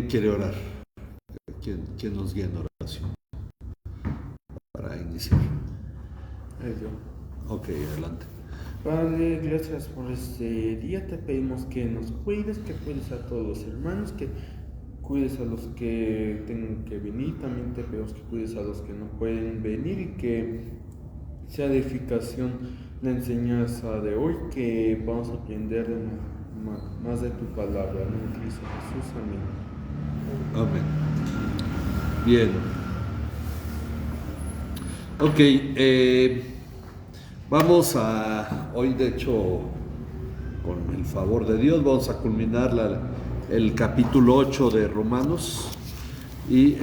quiere orar? ¿Quién nos guía en oración para iniciar? Yo. Ok, adelante. Padre, gracias por este día. Te pedimos que nos cuides, que cuides a todos los hermanos, que cuides a los que tengan que venir. También te pedimos que cuides a los que no pueden venir y que sea de edificación la enseñanza de hoy, que vamos a aprender más de tu palabra. En Cristo Jesús, amén. Amén. Bien. Ok, vamos a, hoy de hecho, con el favor de Dios, vamos a culminar el capítulo 8 de Romanos. Y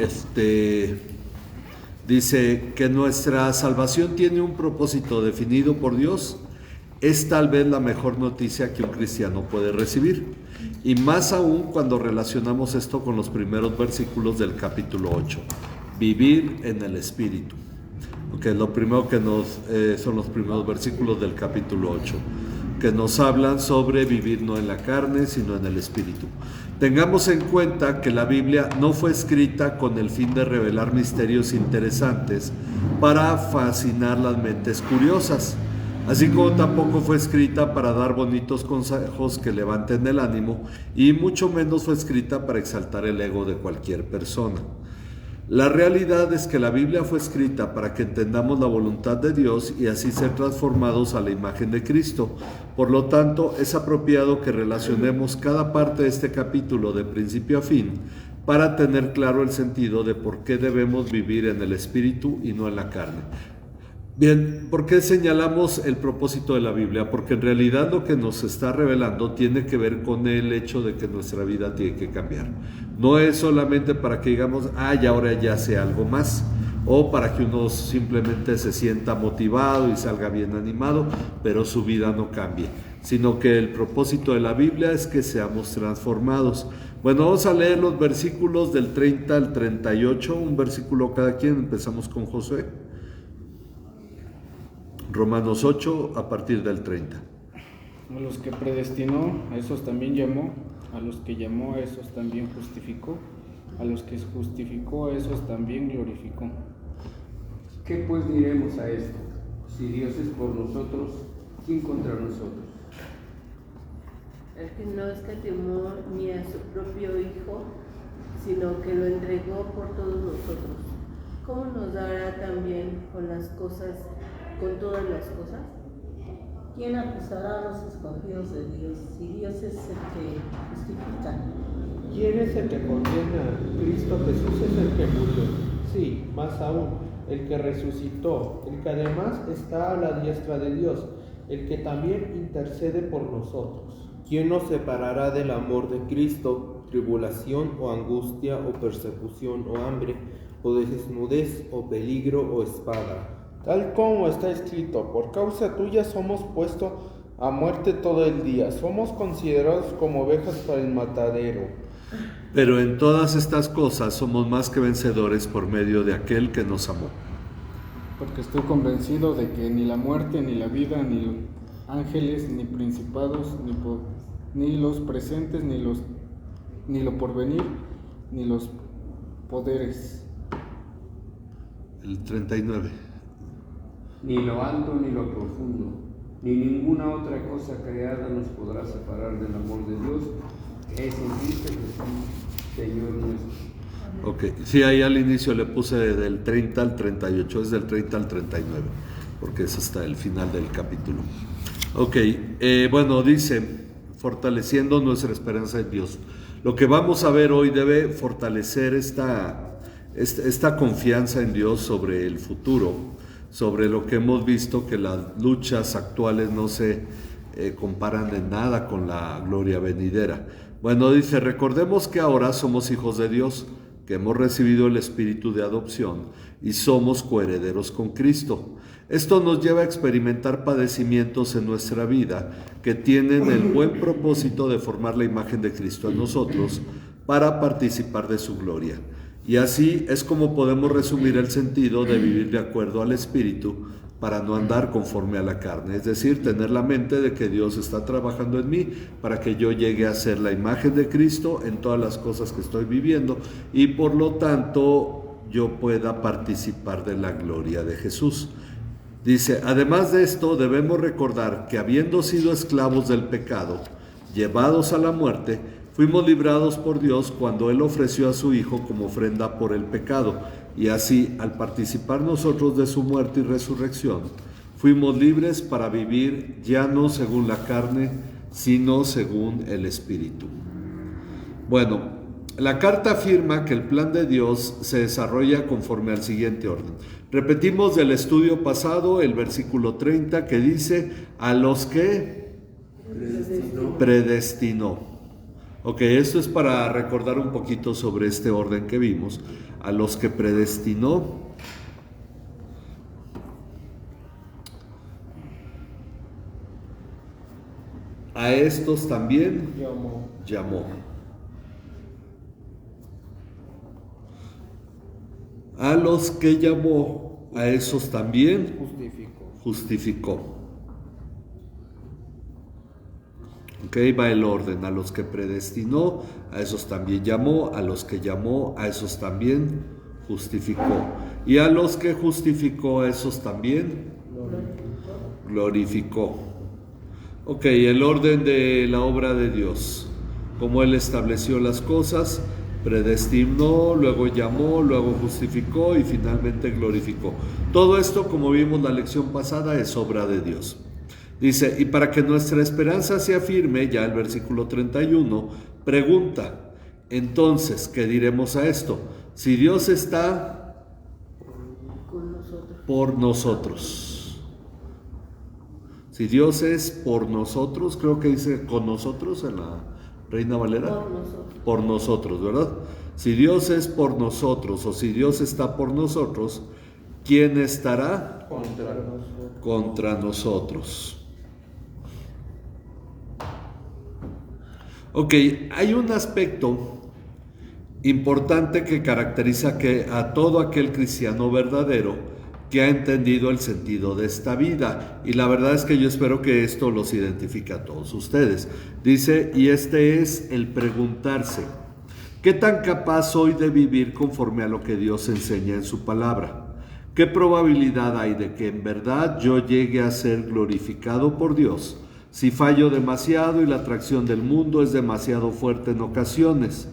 dice que nuestra salvación tiene un propósito definido por Dios. Es tal vez la mejor noticia que un cristiano puede recibir. Y más aún cuando relacionamos esto con los primeros versículos del capítulo 8. Vivir en el Espíritu. Okay, lo primero que son los primeros versículos del capítulo 8, que nos hablan sobre vivir no en la carne, sino en el Espíritu. Tengamos en cuenta que la Biblia no fue escrita con el fin de revelar misterios interesantes para fascinar las mentes curiosas, así como tampoco fue escrita para dar bonitos consejos que levanten el ánimo, y mucho menos fue escrita para exaltar el ego de cualquier persona. La realidad es que la Biblia fue escrita para que entendamos la voluntad de Dios y así ser transformados a la imagen de Cristo. Por lo tanto, es apropiado que relacionemos cada parte de este capítulo de principio a fin para tener claro el sentido de por qué debemos vivir en el Espíritu y no en la carne. Bien, ¿por qué señalamos el propósito de la Biblia? Porque en realidad lo que nos está revelando tiene que ver con el hecho de que nuestra vida tiene que cambiar. No es solamente para que digamos, y ahora ya sé algo más, o para que uno simplemente se sienta motivado y salga bien animado, pero su vida no cambie, sino que el propósito de la Biblia es que seamos transformados. Bueno, vamos a leer los versículos del 30 al 38, un versículo cada quien. Empezamos con Josué. Romanos 8, a partir del 30. A los que predestinó, a esos también llamó. A los que llamó, a esos también justificó. A los que justificó, a esos también glorificó. ¿Qué pues diremos a esto? Si Dios es por nosotros, ¿quién contra nosotros? El que no escatimó ni a su propio Hijo, sino que lo entregó por todos nosotros, ¿cómo nos dará también con todas las cosas? ¿Quién acusará a los escogidos de Dios si Dios es el que justifica? ¿Quién es el que condena? Cristo Jesús es el que murió. Sí, más aún, el que resucitó, el que además está a la diestra de Dios, el que también intercede por nosotros. ¿Quién nos separará del amor de Cristo? ¿Tribulación o angustia o persecución o hambre o desnudez o peligro o espada? Tal como está escrito, por causa tuya somos puestos a muerte todo el día, somos considerados como ovejas para el matadero. Pero en todas estas cosas somos más que vencedores por medio de aquel que nos amó. Porque estoy convencido de que ni la muerte, ni la vida, ni ángeles, ni principados, ni los presentes, ni lo porvenir, ni los poderes. El 39. Ni lo alto ni lo profundo, ni ninguna otra cosa creada nos podrá separar del amor de Dios, que es en Cristo Jesús, Señor nuestro. Ok, sí, ahí al inicio le puse del 30 al 38, es del 30 al 39, porque es hasta el final del capítulo. Ok, bueno, dice, fortaleciendo nuestra esperanza en Dios. Lo que vamos a ver hoy debe fortalecer esta confianza en Dios sobre el futuro, sobre lo que hemos visto, que las luchas actuales no se comparan en nada con la gloria venidera. Bueno, dice, recordemos que ahora somos hijos de Dios, que hemos recibido el espíritu de adopción y somos coherederos con Cristo. Esto nos lleva a experimentar padecimientos en nuestra vida que tienen el buen propósito de formar la imagen de Cristo en nosotros para participar de su gloria. Y así es como podemos resumir el sentido de vivir de acuerdo al Espíritu para no andar conforme a la carne. Es decir, tener la mente de que Dios está trabajando en mí para que yo llegue a ser la imagen de Cristo en todas las cosas que estoy viviendo y por lo tanto yo pueda participar de la gloria de Jesús. Dice, además de esto debemos recordar que habiendo sido esclavos del pecado, llevados a la muerte, fuimos librados por Dios cuando Él ofreció a su Hijo como ofrenda por el pecado. Y así, al participar nosotros de su muerte y resurrección, fuimos libres para vivir ya no según la carne, sino según el Espíritu. Bueno, la carta afirma que el plan de Dios se desarrolla conforme al siguiente orden. Repetimos del estudio pasado el versículo 30 que dice, a los que predestinó. Ok, esto es para recordar un poquito sobre este orden que vimos. A los que predestinó, a estos también llamó. A los que llamó, a esos también justificó. Ok, va el orden. A los que predestinó, a esos también llamó. A los que llamó, a esos también justificó. Y a los que justificó, a esos también glorificó. Ok, el orden de la obra de Dios. Como Él estableció las cosas, predestinó, luego llamó, luego justificó y finalmente glorificó. Todo esto, como vimos la lección pasada, es obra de Dios. Dice, y para que nuestra esperanza sea firme, ya el versículo 31, pregunta, entonces, ¿qué diremos a esto? Si Dios está por nosotros. Si Dios es por nosotros, creo que dice con nosotros en la Reina Valera. Por nosotros, ¿verdad? Si Dios es por nosotros o si Dios está por nosotros, ¿quién estará contra nosotros? Ok, hay un aspecto importante que caracteriza a todo aquel cristiano verdadero que ha entendido el sentido de esta vida. Y la verdad es que yo espero que esto los identifique a todos ustedes. Dice, y este es el preguntarse, ¿qué tan capaz soy de vivir conforme a lo que Dios enseña en su palabra? ¿Qué probabilidad hay de que en verdad yo llegue a ser glorificado por Dios si fallo demasiado y la atracción del mundo es demasiado fuerte en ocasiones?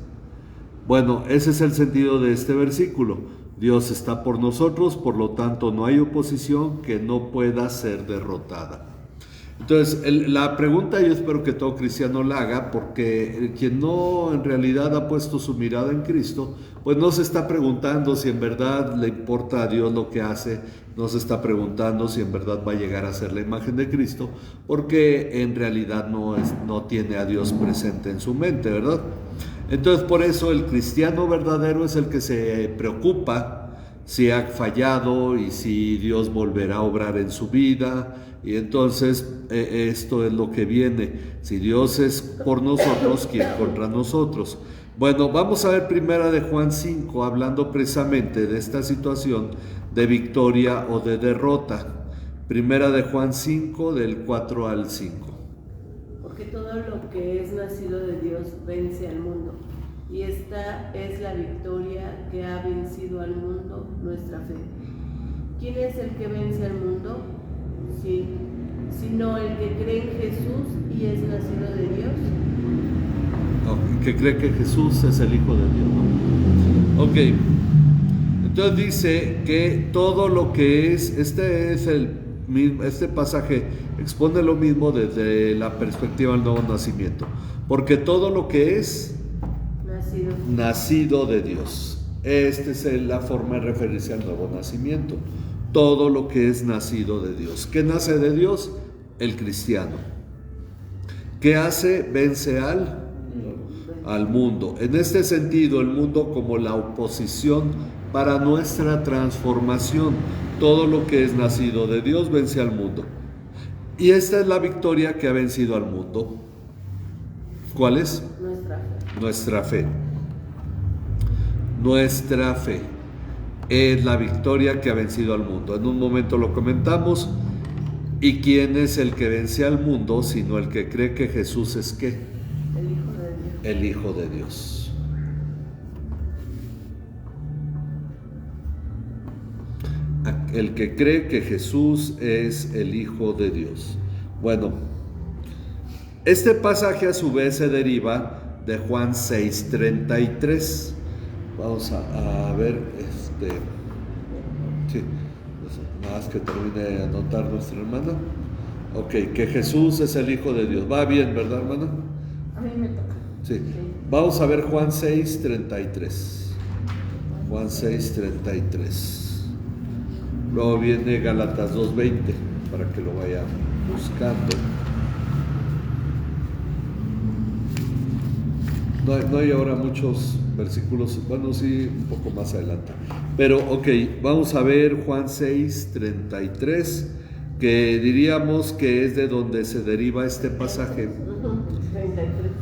Bueno, ese es el sentido de este versículo. Dios está por nosotros, por lo tanto no hay oposición que no pueda ser derrotada. Entonces, la pregunta yo espero que todo cristiano la haga, porque quien no en realidad ha puesto su mirada en Cristo, pues no se está preguntando si en verdad le importa a Dios lo que hace, no se está preguntando si en verdad va a llegar a ser la imagen de Cristo, porque en realidad no tiene a Dios presente en su mente, ¿verdad? Entonces, por eso el cristiano verdadero es el que se preocupa si ha fallado y si Dios volverá a obrar en su vida. Y entonces esto es lo que viene. Si Dios es por nosotros, ¿quién contra nosotros? Bueno, vamos a ver primera de Juan 5, hablando precisamente de esta situación de victoria o de derrota. Primera de Juan 5, del 4 al 5. Porque todo lo que es nacido de Dios vence al mundo. Y esta es la victoria que ha vencido al mundo, nuestra fe. ¿Quién es el que vence al mundo? Sí, sino el que cree en Jesús y es nacido de Dios. Que cree que Jesús es el Hijo de Dios, ¿no? Ok, entonces dice que todo lo que es, este pasaje expone lo mismo desde la perspectiva del nuevo nacimiento, porque todo lo que es nacido de Dios. Esta es la forma de referirse al nuevo nacimiento. Todo lo que es nacido de Dios. ¿Qué nace de Dios? El cristiano. ¿Qué hace? Vence al mundo. En este sentido, el mundo como la oposición para nuestra transformación. Todo lo que es nacido de Dios vence al mundo. Y esta es la victoria que ha vencido al mundo. ¿Cuál es? Nuestra fe. Nuestra fe. es la victoria que ha vencido al mundo. En un momento lo comentamos. ¿Y quién es el que vence al mundo sino el que cree que Jesús es qué? El Hijo de Dios. El Hijo de Dios. El que cree que Jesús es el Hijo de Dios. Bueno, este pasaje a su vez se deriva de Juan 6:33. Vamos a ver, sí, nada más que termine de anotar nuestra hermana. Ok, que Jesús es el Hijo de Dios. Va bien, ¿verdad, hermana? A mí me toca. Sí. Vamos a ver Juan 6:33. Juan 6:33. Luego viene Gálatas 2:20, para que lo vayan buscando. No hay ahora muchos versículos, bueno, sí, un poco más adelante. Pero, ok, vamos a ver Juan 6:33, que diríamos que es de donde se deriva este pasaje. 33.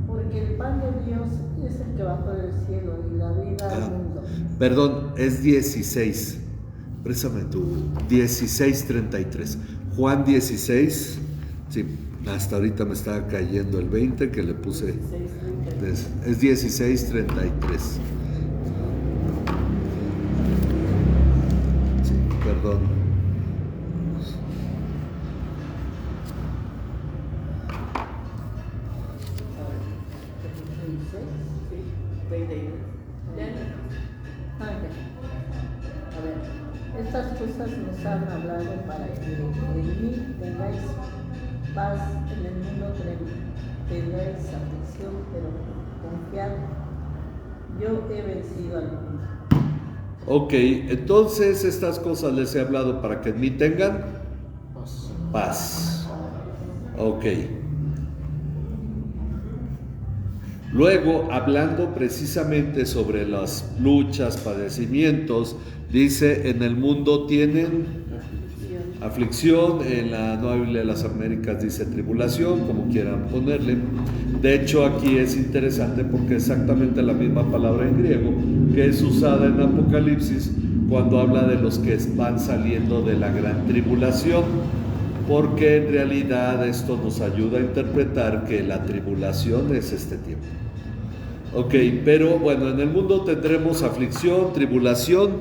Porque el pan de Dios es el que bajó del cielo y la vida al mundo. Perdón, es 16. Préstame tu 16:33. Juan 16. Sí, hasta ahorita me estaba cayendo el 20 que le puse. Es 16:33. Sí, perdón. Estas cosas nos han hablado para que en mí tengáis paz, en el mundo tendréis aflicción, pero confiad, yo he vencido al mundo. Ok, entonces estas cosas les he hablado para que en mí tengan paz. Ok. Luego, hablando precisamente sobre las luchas, padecimientos, dice, en el mundo tienen aflicción, en la Nueva Biblia de las Américas dice tribulación, como quieran ponerle. De hecho, aquí es interesante porque es exactamente la misma palabra en griego que es usada en Apocalipsis cuando habla de los que van saliendo de la gran tribulación, porque en realidad esto nos ayuda a interpretar que la tribulación es este tiempo. Ok, pero bueno, en el mundo tendremos aflicción, tribulación,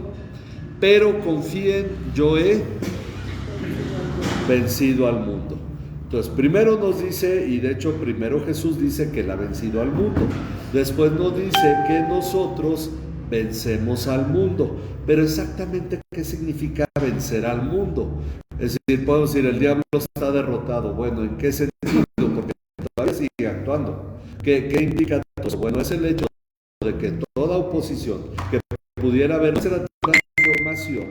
pero confíen, yo he vencido al mundo. Entonces, primero nos dice, y de hecho primero Jesús dice que él ha vencido al mundo. Después nos dice que nosotros vencemos al mundo. Pero exactamente, ¿qué significa vencer al mundo? Es decir, podemos decir, el diablo está derrotado. Bueno, ¿en qué sentido? Porque todavía sigue actuando. ¿Qué implica todo? Bueno, es el hecho de que toda oposición que pudiera haber esa transformación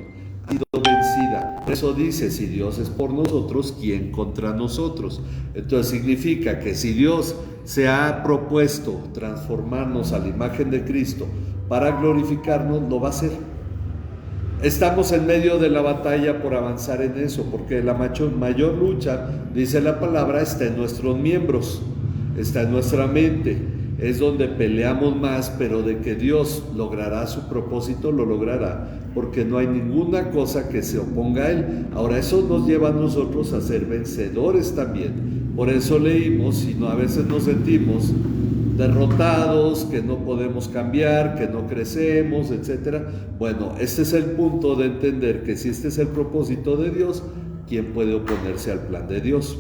ha sido vencida. Eso dice, si Dios es por nosotros, ¿quién contra nosotros? Entonces significa que si Dios se ha propuesto transformarnos a la imagen de Cristo para glorificarnos, lo va a hacer. Estamos en medio de la batalla por avanzar en eso, porque la mayor lucha, dice la palabra, está en nuestros miembros, está en nuestra mente, es donde peleamos más, pero de que Dios logrará su propósito, lo logrará, porque no hay ninguna cosa que se oponga a Él. Ahora, eso nos lleva a nosotros a ser vencedores también. Por eso leímos, si no, a veces nos sentimos derrotados, que no podemos cambiar, que no crecemos, etc. Bueno, este es el punto de entender que si este es el propósito de Dios, ¿quién puede oponerse al plan de Dios?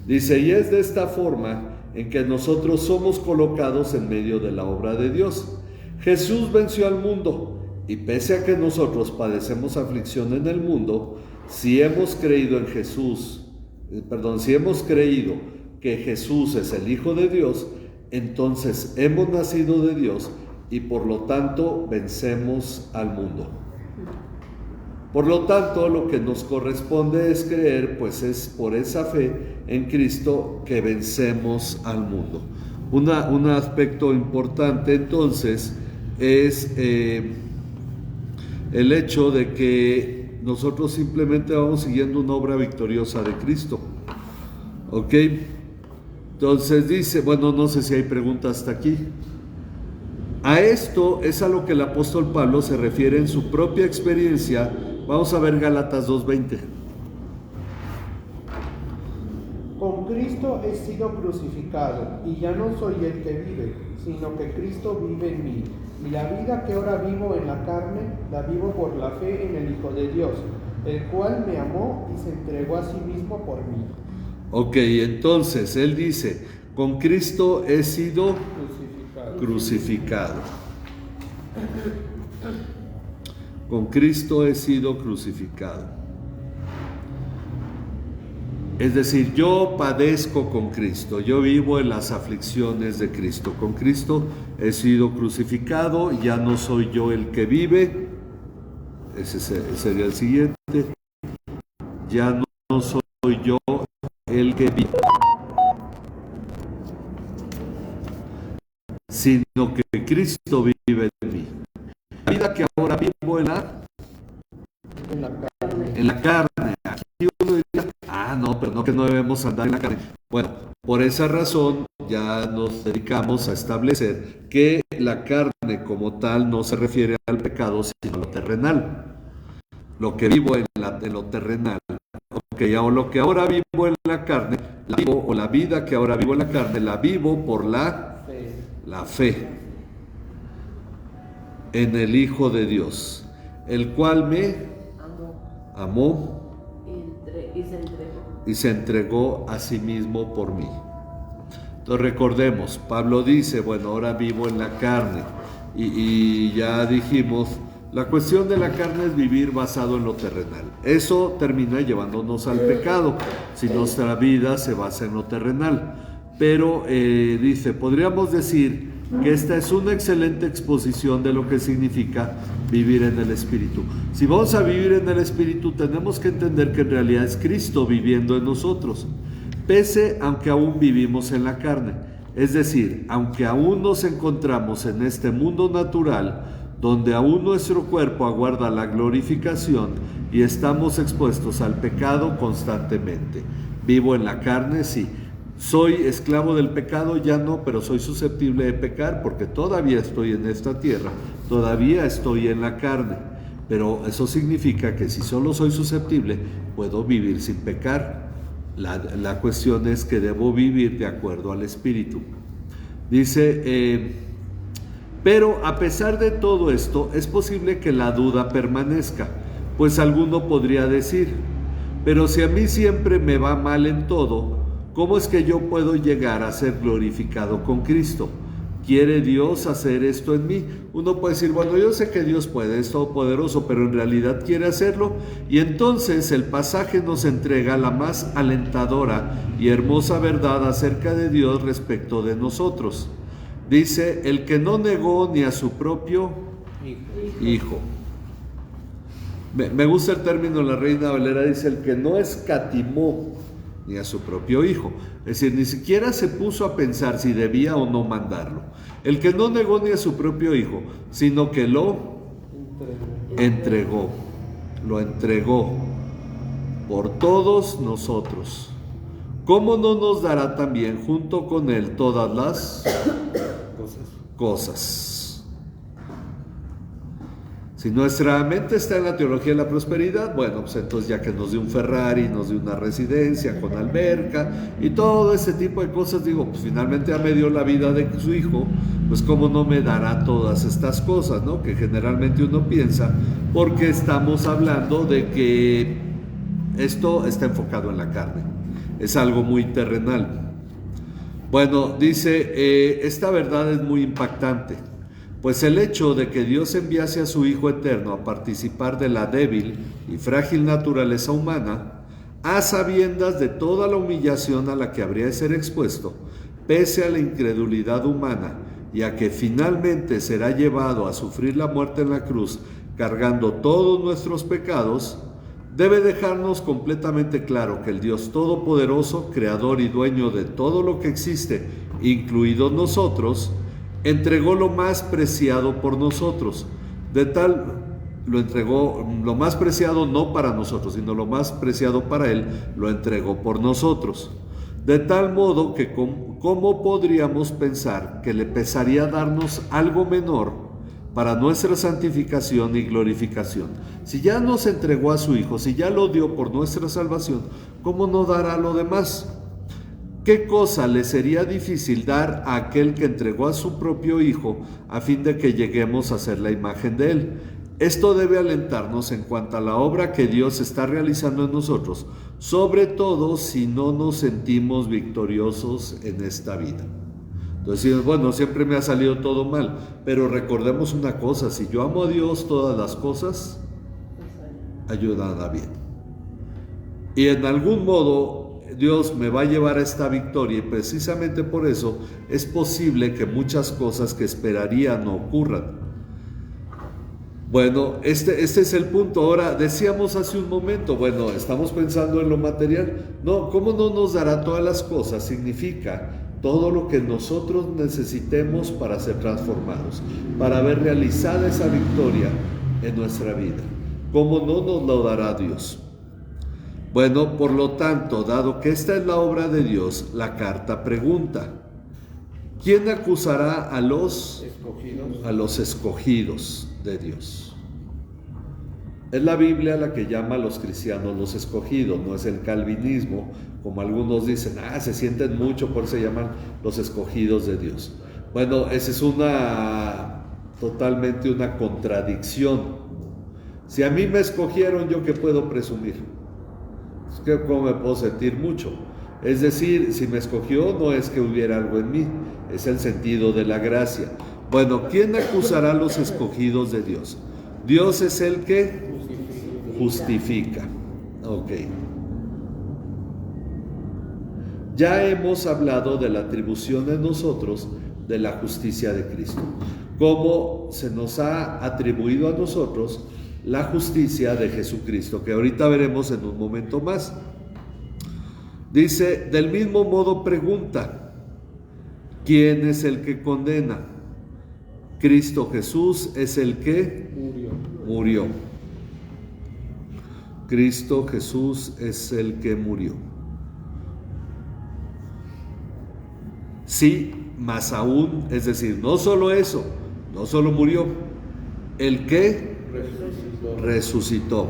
Dice, y es de esta forma en que nosotros somos colocados en medio de la obra de Dios. Jesús venció al mundo, y pese a que nosotros padecemos aflicción en el mundo, si hemos creído en Jesús, si hemos creído que Jesús es el Hijo de Dios, entonces hemos nacido de Dios y por lo tanto vencemos al mundo. Por lo tanto, lo que nos corresponde es creer, pues es por esa fe en Cristo que vencemos al mundo. Un aspecto importante entonces es el hecho de que nosotros simplemente vamos siguiendo una obra victoriosa de Cristo. ¿Ok? Entonces dice, bueno, no sé si hay preguntas hasta aquí. A esto es a lo que el apóstol Pablo se refiere en su propia experiencia. Vamos a ver Gálatas 2:20. Con Cristo he sido crucificado, y ya no soy el que vive, sino que Cristo vive en mí. Y la vida que ahora vivo en la carne, la vivo por la fe en el Hijo de Dios, el cual me amó y se entregó a sí mismo por mí. Ok, entonces él dice, con Cristo he sido crucificado. Con Cristo he sido crucificado. Es decir, yo padezco con Cristo, yo vivo en las aflicciones de Cristo. Con Cristo he sido crucificado, ya no soy yo el que vive. Ese sería el siguiente. Ya no soy yo el que vive, sino que Cristo vive en mí. La vida que ahora vivo en la carne. Aquí uno diría, no, pero no, que no debemos andar en la carne. Bueno, por esa razón ya nos dedicamos a establecer que la carne como tal no se refiere al pecado, sino a lo terrenal. Lo que vivo en lo terrenal. O lo que ahora vivo en la carne, la vida que ahora vivo en la carne, la vivo por la fe en el Hijo de Dios, el cual me amó y se entregó a sí mismo por mí. Entonces recordemos, Pablo dice, bueno, ahora vivo en la carne, y ya dijimos, la cuestión de la carne es vivir basado en lo terrenal. Eso termina llevándonos al pecado, si nuestra vida se basa en lo terrenal. Pero dice, podríamos decir que esta es una excelente exposición de lo que significa vivir en el Espíritu. Si vamos a vivir en el Espíritu, tenemos que entender que en realidad es Cristo viviendo en nosotros, pese aunque aún vivimos en la carne. Es decir, aunque aún nos encontramos en este mundo natural, donde aún nuestro cuerpo aguarda la glorificación y estamos expuestos al pecado constantemente. Vivo en la carne, sí. Soy esclavo del pecado, ya no, pero soy susceptible de pecar porque todavía estoy en esta tierra, todavía estoy en la carne. Pero eso significa que si solo soy susceptible, puedo vivir sin pecar. La cuestión es que debo vivir de acuerdo al Espíritu. Dice, pero a pesar de todo esto, es posible que la duda permanezca, pues alguno podría decir, pero si a mí siempre me va mal en todo, ¿cómo es que yo puedo llegar a ser glorificado con Cristo? ¿Quiere Dios hacer esto en mí? Uno puede decir, bueno, yo sé que Dios puede, es todopoderoso, pero en realidad quiere hacerlo. Y entonces el pasaje nos entrega la más alentadora y hermosa verdad acerca de Dios respecto de nosotros. Dice, el que no negó ni a su propio hijo. Me gusta el término, la Reina Valera dice, el que no escatimó ni a su propio hijo. Es decir, ni siquiera se puso a pensar si debía o no mandarlo. El que no negó ni a su propio hijo, sino que lo entregó por todos nosotros. ¿Cómo no nos dará también junto con él todas las cosas? Si nuestra mente está en la teología de la prosperidad, bueno, pues entonces ya que nos dé un Ferrari, nos dé una residencia con alberca y todo ese tipo de cosas, digo, pues finalmente ya me dio la vida de su hijo, pues cómo no me dará todas estas cosas, ¿no? Que generalmente uno piensa, porque estamos hablando de que esto está enfocado en la carne, es algo muy terrenal. Bueno, dice, esta verdad es muy impactante. Pues el hecho de que Dios enviase a su Hijo eterno a participar de la débil y frágil naturaleza humana, a sabiendas de toda la humillación a la que habría de ser expuesto, pese a la incredulidad humana, y a que finalmente será llevado a sufrir la muerte en la cruz, cargando todos nuestros pecados, debe dejarnos completamente claro que el Dios Todopoderoso, Creador y Dueño de todo lo que existe, incluidos nosotros, entregó lo más preciado por nosotros. Lo entregó, lo más preciado no para nosotros, sino lo más preciado para Él, lo entregó por nosotros. De tal modo que ¿cómo podríamos pensar que le pesaría darnos algo menor para nuestra santificación y glorificación? Si ya nos entregó a su Hijo, si ya lo dio por nuestra salvación, ¿cómo no dará lo demás? ¿Qué cosa le sería difícil dar a aquel que entregó a su propio Hijo a fin de que lleguemos a ser la imagen de Él? Esto debe alentarnos en cuanto a la obra que Dios está realizando en nosotros, sobre todo si no nos sentimos victoriosos en esta vida. Entonces, bueno, siempre me ha salido todo mal, pero recordemos una cosa: si yo amo a Dios, todas las cosas ayudan a bien. Y en algún modo Dios me va a llevar a esta victoria, y precisamente por eso es posible que muchas cosas que esperaría no ocurran. Bueno, este es el punto. Ahora, decíamos hace un momento, bueno, estamos pensando en lo material. No, ¿cómo no nos dará todas las cosas? Significa todo lo que nosotros necesitemos para ser transformados, para ver realizada esa victoria en nuestra vida. ¿Cómo no nos lo dará Dios? Bueno, por lo tanto, dado que esta es la obra de Dios, la carta pregunta: ¿quién acusará a los escogidos de Dios? Es la Biblia la que llama a los cristianos los escogidos, no es el calvinismo, como algunos dicen, se sienten mucho, por eso se llaman los escogidos de Dios. Bueno, esa es totalmente una contradicción. Si a mí me escogieron, ¿yo qué puedo presumir? Es que ¿cómo me puedo sentir mucho? Es decir, si me escogió, no es que hubiera algo en mí, es el sentido de la gracia. Bueno, ¿quién acusará a los escogidos de Dios? Dios es el que justifica. Ok. Ya hemos hablado de la atribución en nosotros de la justicia de Cristo. Cómo se nos ha atribuido a nosotros la justicia de Jesucristo, que ahorita veremos en un momento más. Dice, del mismo modo pregunta, ¿quién es el que condena? Cristo Jesús es el que murió. Cristo Jesús es el que murió. Sí, más aún, es decir, no solo eso, no solo murió, el que resucitó.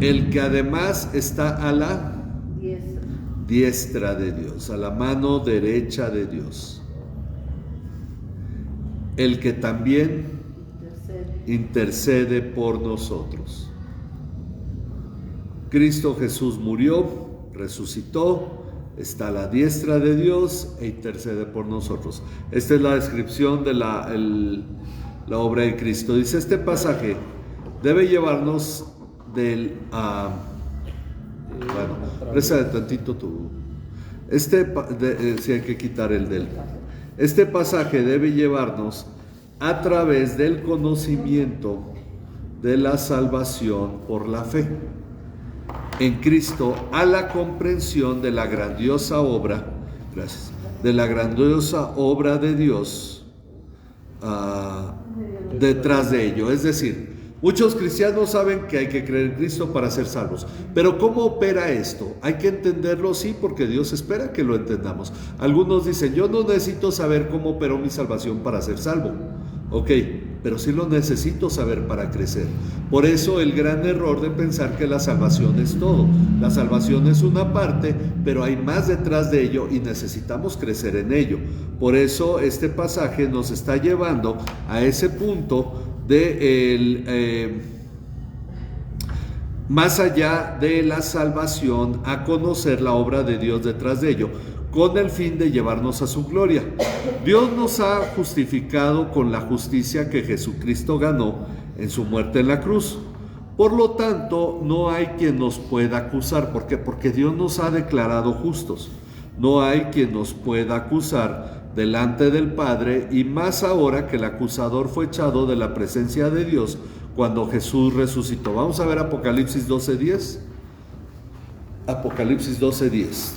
El que además está a la diestra de Dios, a la mano derecha de Dios. El que también intercede por nosotros. Cristo Jesús murió, resucitó, está a la diestra de Dios e intercede por nosotros. Esta es la descripción de la obra de Cristo. Dice, este pasaje debe llevarnos presta tantito tú. Si hay que quitar el del. Este pasaje debe llevarnos a través del conocimiento de la salvación por la fe en Cristo a la comprensión de la grandiosa obra, de la grandiosa obra de Dios detrás de ello. Es decir, muchos cristianos saben que hay que creer en Cristo para ser salvos, pero ¿cómo opera esto? Hay que entenderlo, sí, porque Dios espera que lo entendamos. Algunos dicen, yo no necesito saber cómo operó mi salvación para ser salvo. Ok, pero sí lo necesito saber para crecer. Por eso el gran error de pensar que la salvación es todo. La salvación es una parte, pero hay más detrás de ello y necesitamos crecer en ello. Por eso este pasaje nos está llevando a ese punto de más allá de la salvación, a conocer la obra de Dios detrás de ello, con el fin de llevarnos a su gloria. Dios nos ha justificado con la justicia que Jesucristo ganó en su muerte en la cruz. Por lo tanto, no hay quien nos pueda acusar. ¿Por qué? Porque Dios nos ha declarado justos. No hay quien nos pueda acusar delante del Padre, y más ahora que el acusador fue echado de la presencia de Dios cuando Jesús resucitó. Vamos a ver Apocalipsis 12:10. Apocalipsis 12:10.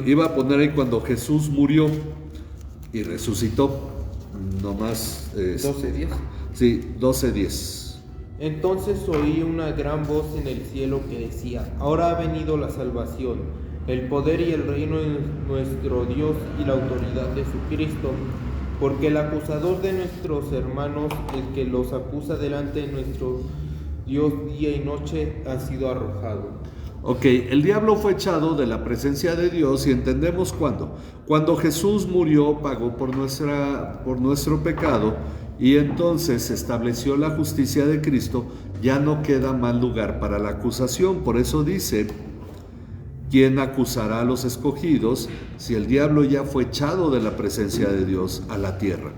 Iba a poner ahí cuando Jesús murió y resucitó. Nomás. 12:10. Sí, 12:10. Entonces oí una gran voz en el cielo que decía: ahora ha venido la salvación, el poder y el reino de nuestro Dios y la autoridad de su Cristo, porque el acusador de nuestros hermanos, el que los acusa delante de nuestro Dios día y noche, ha sido arrojado. Ok, el diablo fue echado de la presencia de Dios y entendemos cuándo. Cuando Jesús murió, pagó por nuestro pecado y entonces se estableció la justicia de Cristo, ya no queda más lugar para la acusación. Por eso dice: ¿quién acusará a los escogidos si el diablo ya fue echado de la presencia de Dios a la tierra?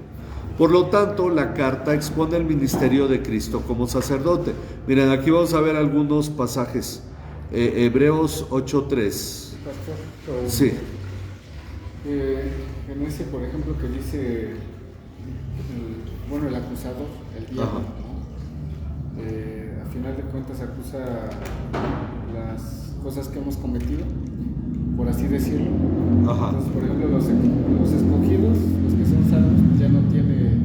Por lo tanto, la carta expone el ministerio de Cristo como sacerdote. Miren, aquí vamos a ver algunos pasajes. Hebreos 8:3. Sí. En ese, por ejemplo, que dice, el acusador, el diablo, ¿no? A final de cuentas acusa las cosas que hemos cometido, por así decirlo. Ajá. Entonces, por ejemplo, los escogidos, los que son salvos, ya no tiene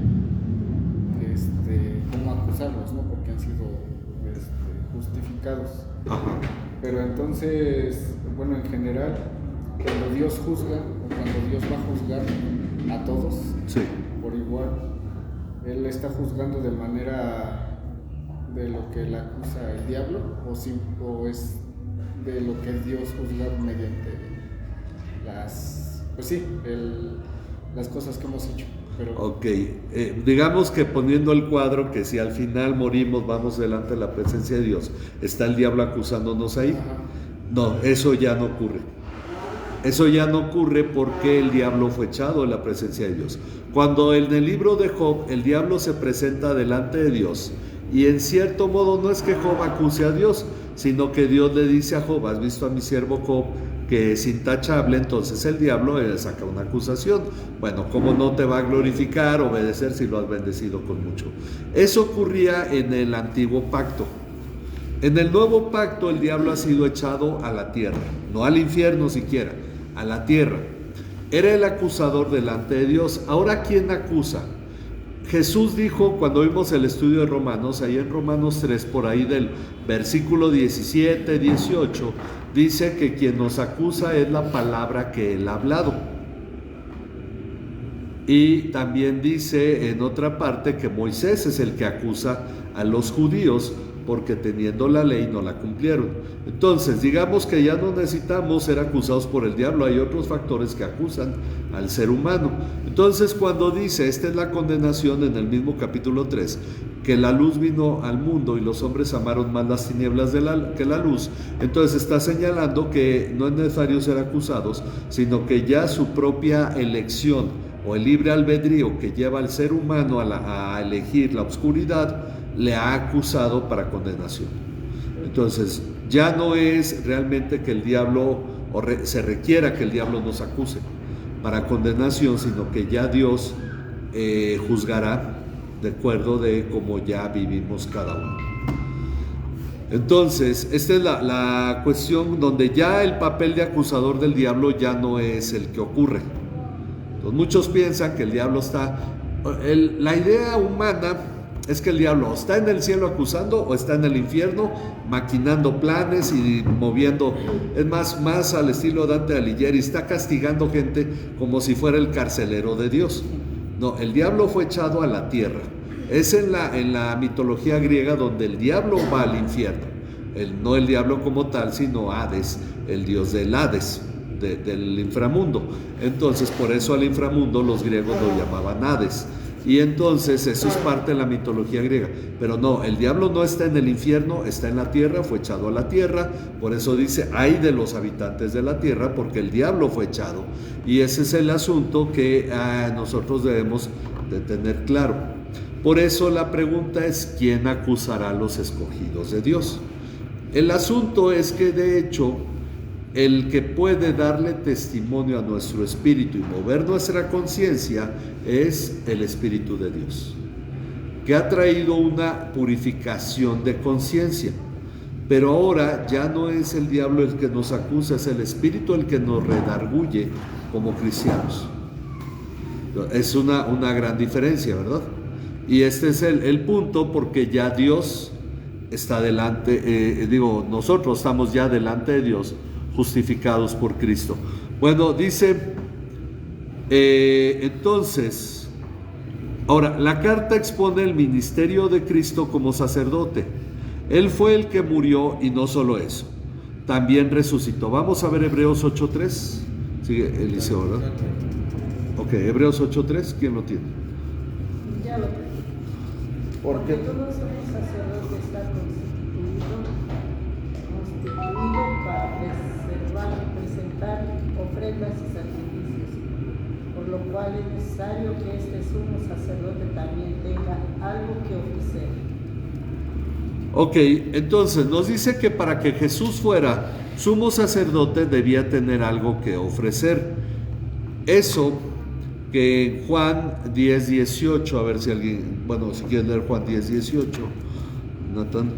cómo acusarlos, ¿no? Porque han sido justificados. Ajá. Pero entonces, en general, cuando Dios juzga, o cuando Dios va a juzgar a todos, sí, por igual, Él está juzgando de manera de lo que le acusa el diablo, o es de lo que Dios juzga mediante las cosas que hemos hecho. Pero... Ok, digamos que poniendo el cuadro que si al final morimos, vamos delante de la presencia de Dios, ¿está el diablo acusándonos ahí? Ajá. No, eso ya no ocurre. Eso ya no ocurre porque el diablo fue echado de la presencia de Dios. Cuando en el libro de Job el diablo se presenta delante de Dios, y en cierto modo no es que Job acuse a Dios, sino que Dios le dice a Job: has visto a mi siervo Job, que es intachable. Entonces el diablo le saca una acusación. Bueno, ¿cómo no te va a glorificar, obedecer si lo has bendecido con mucho? Eso ocurría en el antiguo pacto. En el nuevo pacto el diablo ha sido echado a la tierra, no al infierno siquiera, a la tierra. Era el acusador delante de Dios. Ahora, ¿quién acusa? Jesús dijo, cuando vimos el estudio de Romanos, ahí en Romanos 3, por ahí del versículo 17, 18, dice que quien nos acusa es la palabra que Él ha hablado. Y también dice en otra parte que Moisés es el que acusa a los judíos, porque teniendo la ley no la cumplieron. Entonces, digamos que ya no necesitamos ser acusados por el diablo, hay otros factores que acusan al ser humano. Entonces, cuando dice, esta es la condenación en el mismo capítulo 3, que la luz vino al mundo y los hombres amaron más las tinieblas que la luz, entonces está señalando que no es necesario ser acusados, sino que ya su propia elección o el libre albedrío que lleva al ser humano a elegir la oscuridad, le ha acusado para condenación. Entonces, ya no es realmente que el diablo, se requiera que el diablo nos acuse para condenación, sino que ya Dios juzgará de acuerdo de cómo ya vivimos cada uno. Entonces, esta es la cuestión donde ya el papel de acusador del diablo ya no es el que ocurre. Entonces, muchos piensan que el diablo está... la idea humana es que el diablo está en el cielo acusando o está en el infierno maquinando planes y moviendo, es más al estilo Dante Alighieri, está castigando gente como si fuera el carcelero de Dios. No, el diablo fue echado a la tierra. Es en la mitología griega donde el diablo va al infierno. No el diablo como tal, sino Hades, el dios del Hades, del inframundo. Entonces, por eso al inframundo los griegos lo llamaban Hades. Y entonces eso es parte de la mitología griega. Pero no, el diablo no está en el infierno, está en la tierra, fue echado a la tierra. Por eso dice, ay de los habitantes de la tierra, porque el diablo fue echado. Y ese es el asunto que nosotros debemos de tener claro. Por eso la pregunta es, ¿quién acusará a los escogidos de Dios? El asunto es que de hecho, el que puede darle testimonio a nuestro espíritu y mover nuestra conciencia es el Espíritu de Dios, que ha traído una purificación de conciencia. Pero ahora ya no es el diablo el que nos acusa, es el Espíritu el que nos redarguye como cristianos. Es una gran diferencia, ¿verdad? Y este es el punto, porque ya Dios está delante, nosotros estamos ya delante de Dios, justificados por Cristo. Bueno, dice, entonces, ahora, la carta expone el ministerio de Cristo como sacerdote. Él fue el que murió y no solo eso, también resucitó. Vamos a ver Hebreos 8.3. Sigue Eliseo, ¿verdad? Ok, Hebreos 8.3, ¿quién lo tiene? Ya lo tengo. Porque todo sacerdote está constituido para presentar ofrendas y sacrificios, por lo cual es necesario que este sumo sacerdote también tenga algo que ofrecer. Ok, entonces nos dice que para que Jesús fuera sumo sacerdote debía tener algo que ofrecer. Eso que en Juan 10:18, a ver si alguien, bueno, si quieren leer Juan 10:18, Natán.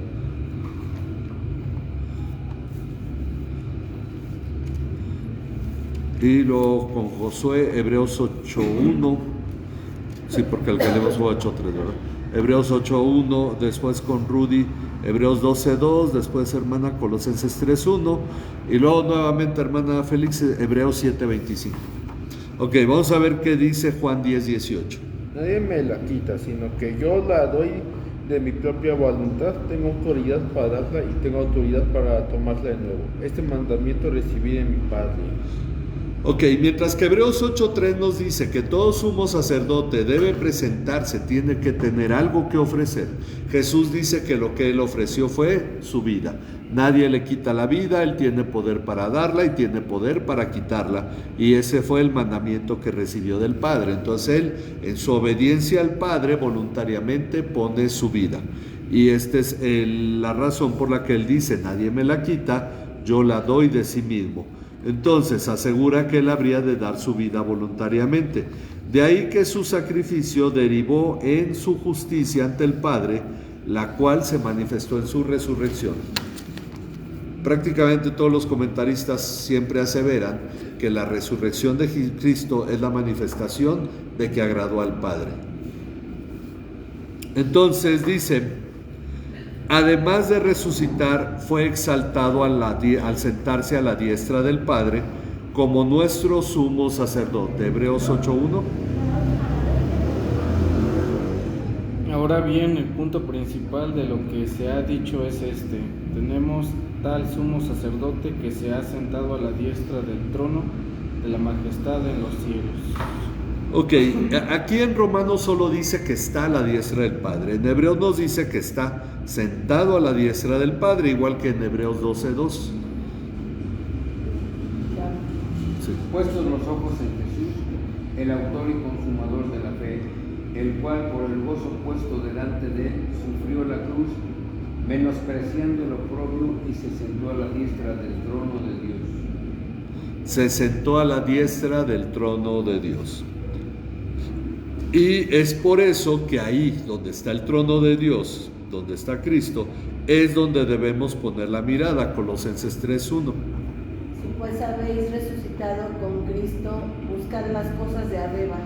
Y luego con Josué, Hebreos 8:1, sí, porque el que leemos fue 8:3, ¿verdad? Hebreos 8:1, después con Rudy, Hebreos 12:2, después hermana Colosenses 3:1, y luego nuevamente hermana Félix, Hebreos 7:25. Ok, vamos a ver qué dice Juan 10:18. Nadie me la quita, sino que yo la doy de mi propia voluntad. Tengo autoridad para darla y tengo autoridad para tomarla de nuevo. Este mandamiento recibí de mi Padre. Ok, mientras que Hebreos 8:3 nos dice que todo sumo sacerdote debe presentarse, tiene que tener algo que ofrecer. Jesús dice que lo que Él ofreció fue su vida. Nadie le quita la vida, Él tiene poder para darla y tiene poder para quitarla. Y ese fue el mandamiento que recibió del Padre. Entonces Él, en su obediencia al Padre, voluntariamente pone su vida. Y esta es la razón por la que Él dice, nadie me la quita, yo la doy de sí mismo. Entonces asegura que Él habría de dar su vida voluntariamente. De ahí que su sacrificio derivó en su justicia ante el Padre, la cual se manifestó en su resurrección. Prácticamente todos los comentaristas siempre aseveran que la resurrección de Cristo es la manifestación de que agradó al Padre. Entonces dice, además de resucitar, fue exaltado al sentarse a la diestra del Padre como nuestro sumo sacerdote. Hebreos 8:1. Ahora bien, el punto principal de lo que se ha dicho es este. Tenemos tal sumo sacerdote que se ha sentado a la diestra del trono de la majestad en los cielos. Ok, aquí en Romanos solo dice que está a la diestra del Padre. En Hebreos nos dice que está sentado a la diestra del Padre, igual que en Hebreos 12:2. Sí. Puestos los ojos en Jesús, el autor y consumador de la fe, el cual por el gozo puesto delante de él sufrió la cruz, menospreciando el oprobio, y se sentó a la diestra del trono de Dios. Se sentó a la diestra del trono de Dios. Y es por eso que ahí, donde está el trono de Dios, donde está Cristo, es donde debemos poner la mirada. Colosenses 3:1. Si pues habéis resucitado con Cristo, buscad las cosas de arriba,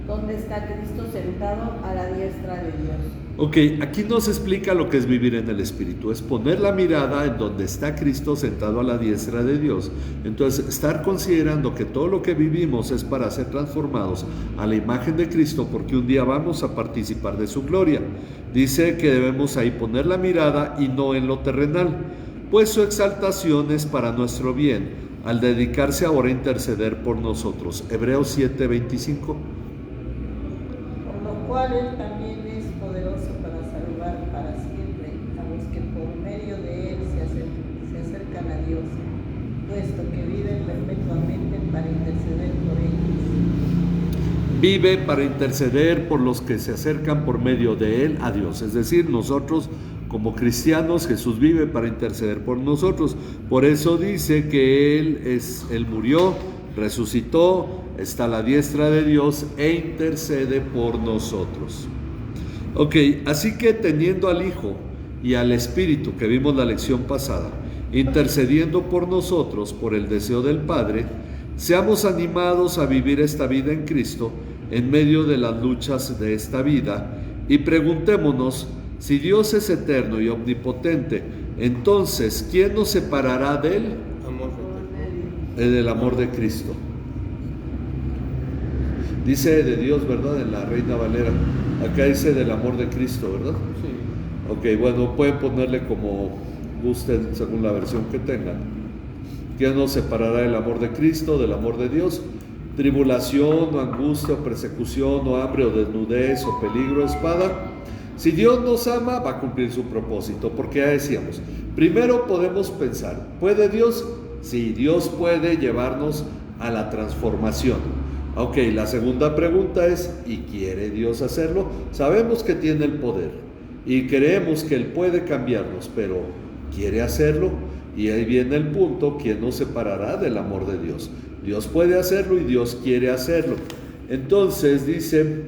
donde está Cristo sentado a la diestra de Dios. Ok, aquí nos explica lo que es vivir en el Espíritu, es poner la mirada en donde está Cristo sentado a la diestra de Dios. Entonces, estar considerando que todo lo que vivimos es para ser transformados a la imagen de Cristo, porque un día vamos a participar de su gloria. Dice que debemos ahí poner la mirada y no en lo terrenal, pues su exaltación es para nuestro bien, al dedicarse ahora a interceder por nosotros. Hebreos 7:25. Por lo cual Él también es poderoso para salvar para siempre a los que por medio de Él se acercan a Dios, puesto que vive perpetuamente para interceder por ellos. Vive para interceder por los que se acercan por medio de Él a Dios. Es decir, nosotros como cristianos, Jesús vive para interceder por nosotros. Por eso dice que Él murió, resucitó, está a la diestra de Dios e intercede por nosotros. Ok, así que teniendo al Hijo y al Espíritu, que vimos la lección pasada, intercediendo por nosotros por el deseo del Padre, seamos animados a vivir esta vida en Cristo en medio de las luchas de esta vida y preguntémonos Si Dios es eterno y omnipotente, entonces, ¿quién nos separará de Él? Amor. El amor de Cristo. Dice de Dios, ¿verdad? En la Reina Valera. Acá dice del amor de Cristo, ¿verdad? Sí. Ok, bueno, pueden ponerle como gusten según la versión que tengan. ¿Quién nos separará del amor de Cristo, del amor de Dios? Tribulación, o angustia, o persecución, o hambre, o desnudez, o peligro, o espada. Si Dios nos ama, va a cumplir su propósito, porque ya decíamos, primero podemos pensar, ¿puede Dios? Sí, Dios puede llevarnos a la transformación. Ok, la segunda pregunta es, ¿y quiere Dios hacerlo? Sabemos que tiene el poder y creemos que Él puede cambiarnos, pero ¿quiere hacerlo? Y ahí viene el punto, ¿quién nos separará del amor de Dios? Dios puede hacerlo y Dios quiere hacerlo. Entonces dice,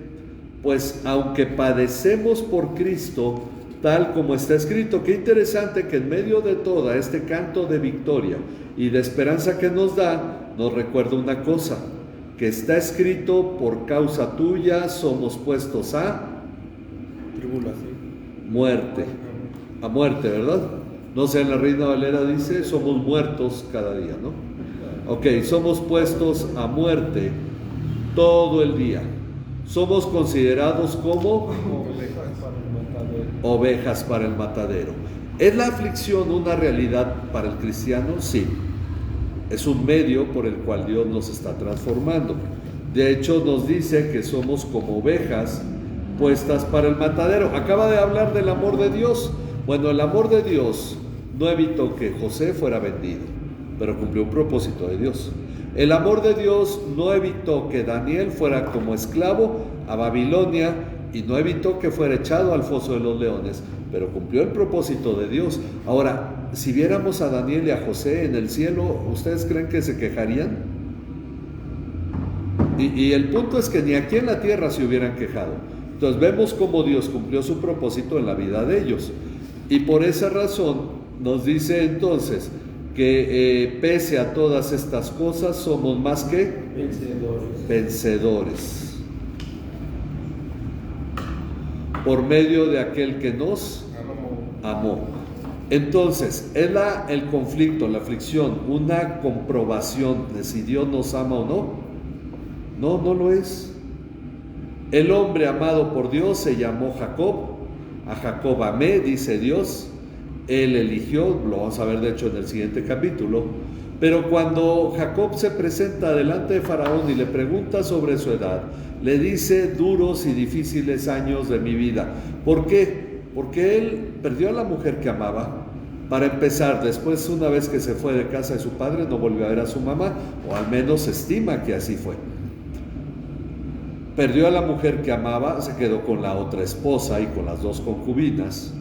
pues aunque padecemos por Cristo, tal como está escrito. Qué interesante que en medio de todo este canto de victoria y de esperanza que nos da, nos recuerda una cosa, que está escrito, por causa tuya somos puestos a Tribulación. muerte. A muerte, ¿verdad? No sé, en la Reina Valera dice, somos muertos cada día, ¿no? Ok, somos puestos a muerte todo el día. Somos considerados como ovejas para el matadero. ¿Es la aflicción una realidad para el cristiano? Sí. Es un medio por el cual Dios nos está transformando. De hecho, nos dice que somos como ovejas puestas para el matadero. Acaba de hablar del amor de Dios. Bueno, el amor de Dios no evitó que José fuera vendido, pero cumplió un propósito de Dios. El amor de Dios no evitó que Daniel fuera como esclavo a Babilonia y no evitó que fuera echado al foso de los leones, pero cumplió el propósito de Dios. Ahora, si viéramos a Daniel y a José en el cielo, ¿ustedes creen que se quejarían? Y el punto es que ni aquí en la tierra se hubieran quejado. Entonces vemos cómo Dios cumplió su propósito en la vida de ellos. Y por esa razón nos dice entonces que pese a todas estas cosas somos más que vencedores por medio de aquel que nos amó. Entonces, ¿es el conflicto, la aflicción, una comprobación de si Dios nos ama o no? No, no lo es. El hombre amado por Dios se llamó Jacob. A Jacob amé, dice Dios. Él eligió, lo vamos a ver de hecho en el siguiente capítulo. Pero cuando Jacob se presenta delante de Faraón y le pregunta sobre su edad, le dice duros y difíciles años de mi vida. ¿Por qué? Porque él perdió a la mujer que amaba. Para empezar, después, una vez que se fue de casa de su padre, no volvió a ver a su mamá, o al menos se estima que así fue. Perdió a la mujer que amaba, se quedó con la otra esposa y con las dos concubinas.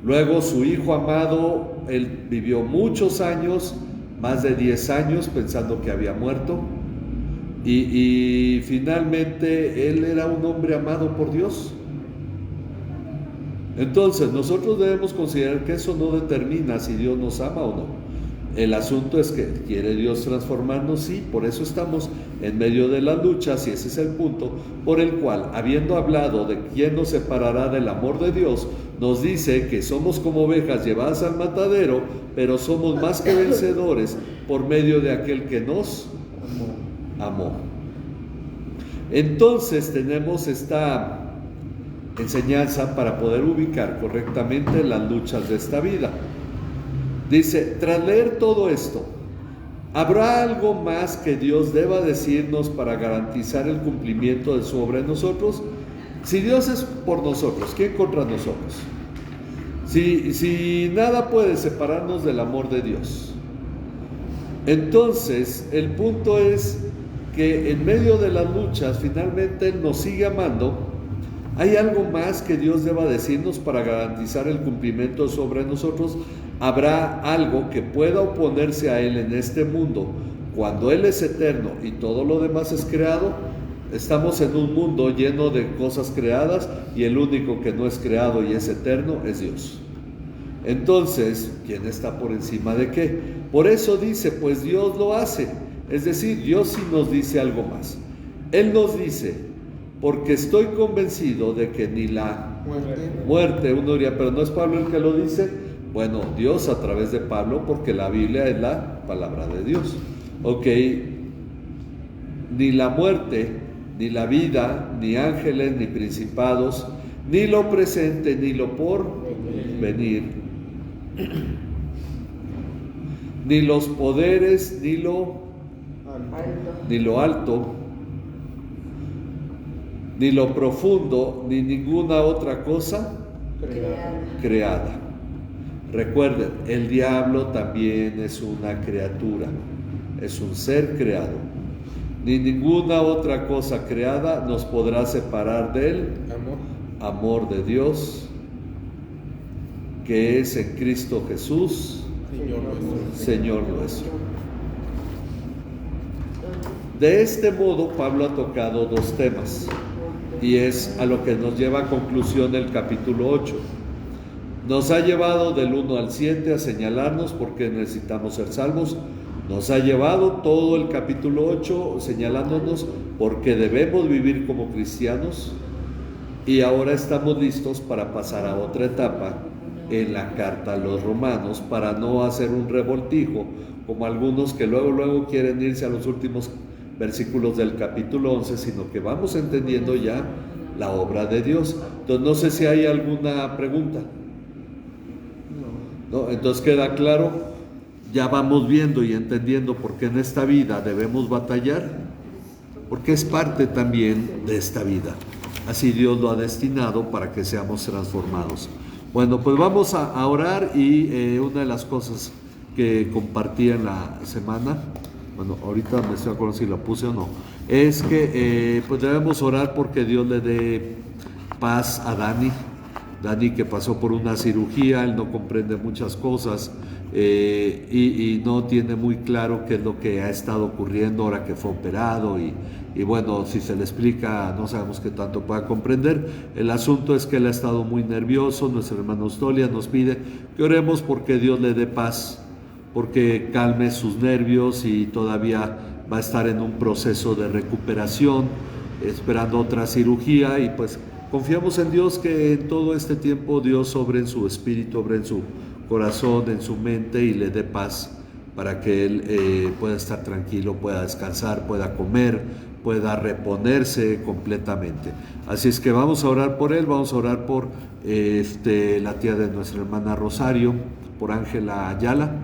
Luego su hijo amado, él vivió muchos años, más de 10 años, pensando que había muerto. Y finalmente él era un hombre amado por Dios. Entonces nosotros debemos considerar que eso no determina si Dios nos ama o no. El asunto es que quiere Dios transformarnos, sí, por eso estamos en medio de las luchas y ese es el punto por el cual, habiendo hablado de quién nos separará del amor de Dios, nos dice que somos como ovejas llevadas al matadero, pero somos más que vencedores por medio de aquel que nos amó. Entonces tenemos esta enseñanza para poder ubicar correctamente las luchas de esta vida. Dice, tras leer todo esto, ¿habrá algo más que Dios deba decirnos para garantizar el cumplimiento de su obra en nosotros? Si Dios es por nosotros, ¿quién contra nosotros? Si nada puede separarnos del amor de Dios. Entonces, el punto es que en medio de las luchas, finalmente Él nos sigue amando. ¿Hay algo más que Dios deba decirnos para garantizar el cumplimiento de su obra en nosotros? ¿Habrá algo que pueda oponerse a Él en este mundo cuando Él es eterno y todo lo demás es creado? Estamos en un mundo lleno de cosas creadas y el único que no es creado y es eterno es Dios. Entonces, ¿quién está por encima de qué? Por eso dice, pues Dios lo hace. Es decir, Dios sí nos dice algo más. Él nos dice, porque estoy convencido de que ni la Muerte, uno diría, pero ¿no es Pablo el que lo dice? Bueno, Dios a través de Pablo, porque la Biblia es la palabra de Dios. Ok, ni la muerte, ni la vida, ni ángeles, ni principados, ni lo presente, ni lo por venir, ni los poderes, ni lo alto, ni lo profundo, ni ninguna otra cosa creada. Recuerden, el diablo también es una criatura, es un ser creado. Ni ninguna otra cosa creada nos podrá separar del amor de Dios, que es en Cristo Jesús, Señor nuestro. De este modo, Pablo ha tocado dos temas, y es a lo que nos lleva a conclusión el capítulo 8. Nos ha llevado del 1 al 7 a señalarnos por qué necesitamos ser salvos. Nos ha llevado todo el capítulo 8 señalándonos por qué debemos vivir como cristianos. Y ahora estamos listos para pasar a otra etapa en la carta a los romanos, para no hacer un revoltijo como algunos que luego quieren irse a los últimos versículos del capítulo 11, sino que vamos entendiendo ya la obra de Dios. Entonces no sé si hay alguna pregunta. ¿No? Entonces queda claro, ya vamos viendo y entendiendo por qué en esta vida debemos batallar, porque es parte también de esta vida. Así Dios lo ha destinado para que seamos transformados. Bueno, pues vamos a orar, y una de las cosas que compartí en la semana, bueno, ahorita me estoy acordando si la puse o no, es que pues debemos orar porque Dios le dé paz a Dani, que pasó por una cirugía. Él no comprende muchas cosas y no tiene muy claro qué es lo que ha estado ocurriendo ahora que fue operado, y bueno, si se le explica no sabemos qué tanto pueda comprender. El asunto es que él ha estado muy nervioso. Nuestra hermana Austolia nos pide que oremos porque Dios le dé paz, porque calme sus nervios, y todavía va a estar en un proceso de recuperación, esperando otra cirugía, y pues confiamos en Dios que en todo este tiempo Dios obre en su espíritu, obre en su corazón, en su mente, y le dé paz para que él pueda estar tranquilo, pueda descansar, pueda comer, pueda reponerse completamente. Así es que vamos a orar por él, vamos a orar por la tía de nuestra hermana Rosario, por Ángela Ayala,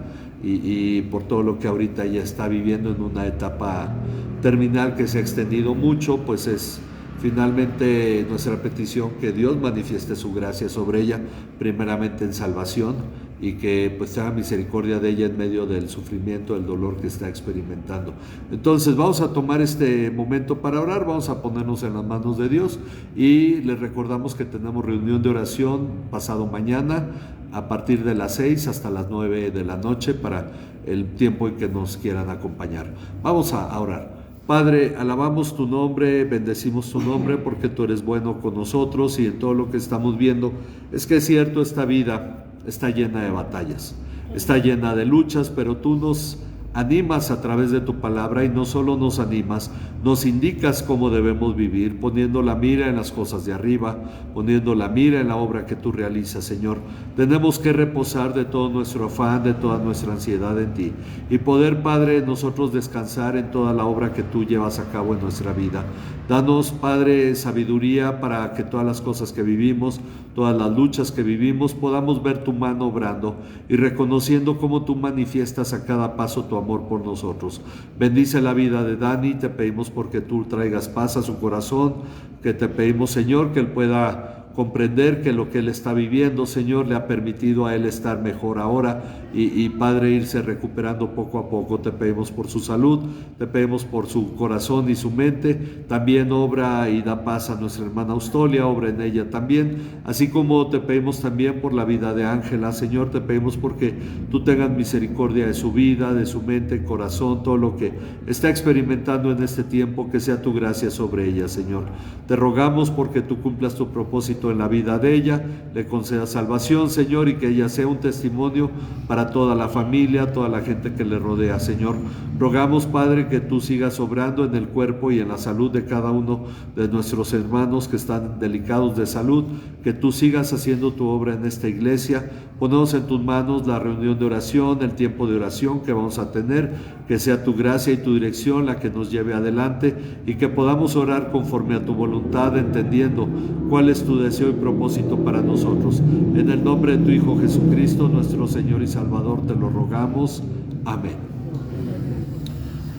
y por todo lo que ahorita ella está viviendo en una etapa terminal que se ha extendido mucho. Pues es finalmente nuestra petición que Dios manifieste su gracia sobre ella, primeramente en salvación, y que pues tenga misericordia de ella en medio del sufrimiento, del dolor que está experimentando. Entonces vamos a tomar este momento para orar, vamos a ponernos en las manos de Dios, y les recordamos que tenemos reunión de oración pasado mañana a partir de las 6 hasta las 9 de la noche para el tiempo en que nos quieran acompañar. Vamos a orar. Padre, alabamos tu nombre, bendecimos tu nombre porque tú eres bueno con nosotros, y en todo lo que estamos viendo es que es cierto, esta vida está llena de batallas, está llena de luchas, pero tú nos animas a través de tu palabra, y no solo nos animas, nos indicas cómo debemos vivir, poniendo la mira en las cosas de arriba, poniendo la mira en la obra que tú realizas, Señor. Tenemos que reposar de todo nuestro afán, de toda nuestra ansiedad en ti, y poder, Padre, nosotros descansar en toda la obra que tú llevas a cabo en nuestra vida. Danos, Padre, sabiduría para que todas las cosas que vivimos, todas las luchas que vivimos, podamos ver tu mano obrando y reconociendo cómo tú manifiestas a cada paso tu amor por nosotros. Bendice la vida de Dani, te pedimos porque tú traigas paz a su corazón, que te pedimos, Señor, que él pueda comprender que lo que él está viviendo, Señor, le ha permitido a él estar mejor ahora, y Padre, irse recuperando poco a poco. Te pedimos por su salud, te pedimos por su corazón y su mente. También obra y da paz a nuestra hermana Austolia, obra en ella también, así como te pedimos también por la vida de Ángela, Señor. Te pedimos porque tú tengas misericordia de su vida, de su mente, corazón, todo lo que está experimentando en este tiempo, que sea tu gracia sobre ella, Señor. Te rogamos porque tú cumplas tu propósito propósito en la vida de ella, le conceda salvación, Señor, y que ella sea un testimonio para toda la familia, toda la gente que le rodea, Señor. Rogamos, Padre, que tú sigas obrando en el cuerpo y en la salud de cada uno de nuestros hermanos que están delicados de salud, que tú sigas haciendo tu obra en esta iglesia. Ponemos en tus manos la reunión de oración, el tiempo de oración que vamos a tener, que sea tu gracia y tu dirección la que nos lleve adelante y que podamos orar conforme a tu voluntad, entendiendo cuál es tu deseo y propósito para nosotros. En el nombre de tu Hijo Jesucristo, nuestro Señor y Salvador, te lo rogamos. Amén.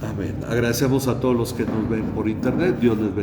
Amén. Agradecemos a todos los que nos ven por internet. Dios les bendiga.